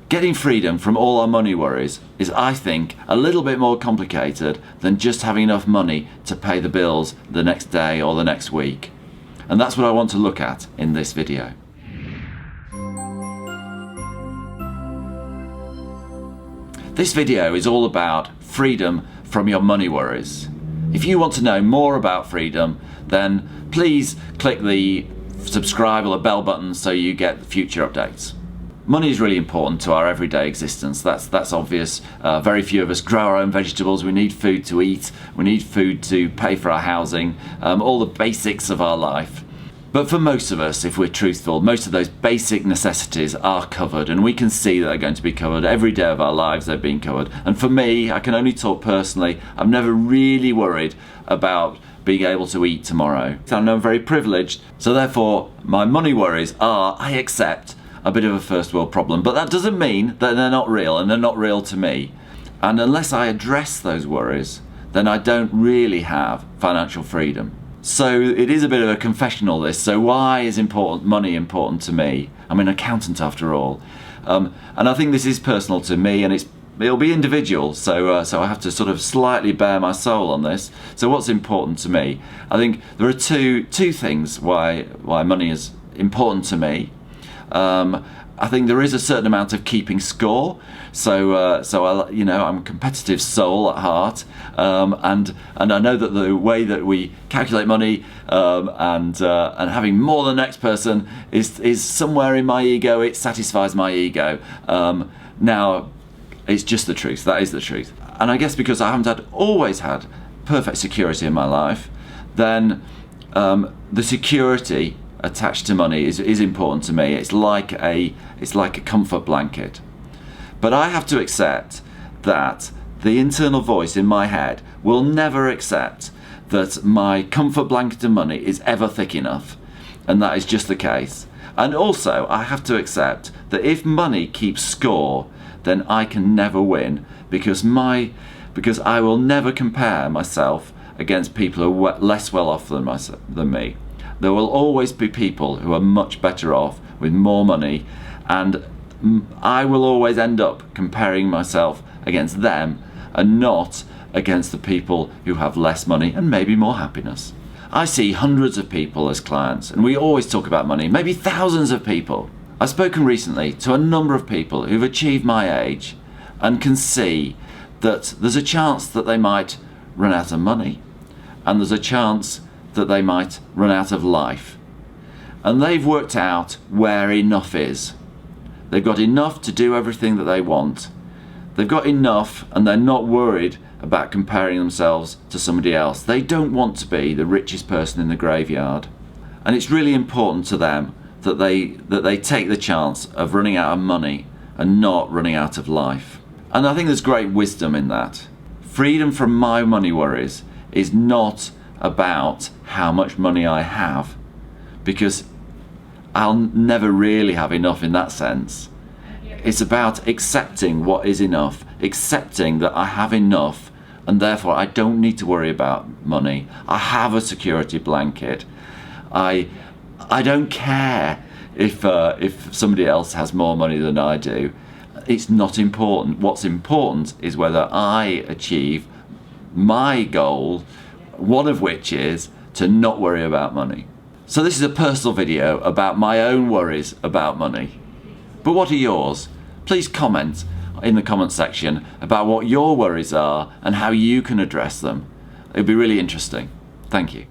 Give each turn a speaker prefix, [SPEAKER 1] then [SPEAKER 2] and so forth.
[SPEAKER 1] Getting freedom from all our money worries is, I think, a little bit more complicated than just having enough money to pay the bills the next day or the next week. And that's what I want to look at in this video. This video is all about freedom from your money worries. If you want to know more about freedom, then please click the subscribe or the bell button so you get future updates. Money is really important to our everyday existence. That's obvious. Very few of us grow our own vegetables. We need food to eat. We need food to pay for our housing, all the basics of our life. But for most of us, if we're truthful, most of those basic necessities are covered, and we can see that they're going to be covered. Every day of our lives they're being covered. And for me, I can only talk personally, I've never really worried about being able to eat tomorrow. I know I'm very privileged, so therefore my money worries are, I accept, a bit of a first world problem. But that doesn't mean that they're not real, and they're not real to me. And unless I address those worries, then I don't really have financial freedom. So it is a bit of a confessional, this. So why is money important to me? I'm an accountant after all. And I think this is personal to me, and it'll be individual, so I have to sort of slightly bare my soul on this. So what's important to me? I think there are two things why money is important to me. I think there is a certain amount of keeping score. So I'm a competitive soul at heart, and I know that the way that we calculate money and having more than the next person is somewhere in my ego. It satisfies my ego. Now, it's just the truth. That is the truth. And I guess because I haven't always had perfect security in my life, then the security attached to money is important to me. It's like a comfort blanket. But I have to accept that the internal voice in my head will never accept that my comfort blanket of money is ever thick enough, and that is just the case. And also I have to accept that if money keeps score, then I can never win, because I will never compare myself against people who are less well off than me. There will always be people who are much better off with more money, and I will always end up comparing myself against them and not against the people who have less money and maybe more happiness. I see hundreds of people as clients, and we always talk about money, maybe thousands of people. I've spoken recently to a number of people who've achieved my age and can see that there's a chance that they might run out of money, and there's a chance that they might run out of life. And they've worked out where enough is. They've got enough to do everything that they want. They've got enough, and they're not worried about comparing themselves to somebody else. They don't want to be the richest person in the graveyard. And it's really important to them that they take the chance of running out of money and not running out of life. And I think there's great wisdom in that. Freedom from my money worries is not about how much money I have, because I'll never really have enough in that sense. It's about accepting what is enough, accepting that I have enough, and therefore I don't need to worry about money. I have a security blanket. I don't care if somebody else has more money than I do. It's not important. What's important is whether I achieve my goal, one of which is to not worry about money. So this is a personal video about my own worries about money. But what are yours? Please comment in the comment section about what your worries are and how you can address them. It'd be really interesting. Thank you.